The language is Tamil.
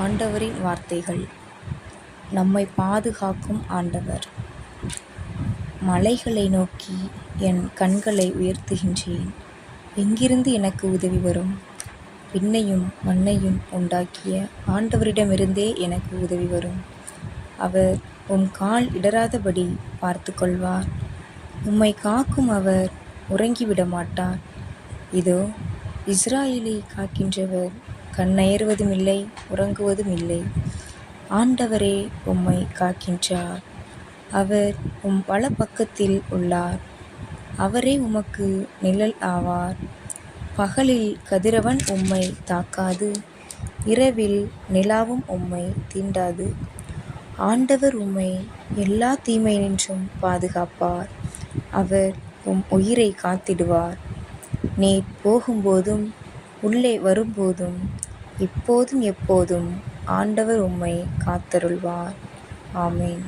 ஆண்டவரின் வார்த்தைகள். நம்மை பாதுகாக்கும் ஆண்டவர். மலைகளை நோக்கி என் கண்களை உயர்த்துகின்றேன். எங்கிருந்து எனக்கு உதவி வரும்? விண்ணையும் மண்ணையும் உண்டாக்கிய ஆண்டவரிடமிருந்தே எனக்கு உதவி வரும். அவர் உம் கால் இடராதபடி பார்த்து கொள்வார். உம்மை காக்கும் அவர் உறங்கிவிட மாட்டார். இதோ, இஸ்ராயேலை காக்கின்றவர் கண்ணயர்வதும் இல்லை, உறங்குவதும் இல்லை. ஆண்டவரே உம்மை காக்கின்றார். அவர் உம் வலப்பக்கத்தில் உள்ளார். அவரே உமக்கு நிழல் ஆவார். பகலில் கதிரவன் உம்மை தாக்காது, இரவில் நிலாவும் உம்மை தீண்டாது. ஆண்டவர் உம்மை எல்லா தீமையினின்றும் பாதுகாப்பார். அவர் உம் உயிரை காத்திடுவார். நீர் போகும்போதும் உள்ளே வரும்போதும் இப்போதும் எப்போதும் ஆண்டவர் உம்மை காத்தருள்வார். ஆமென்.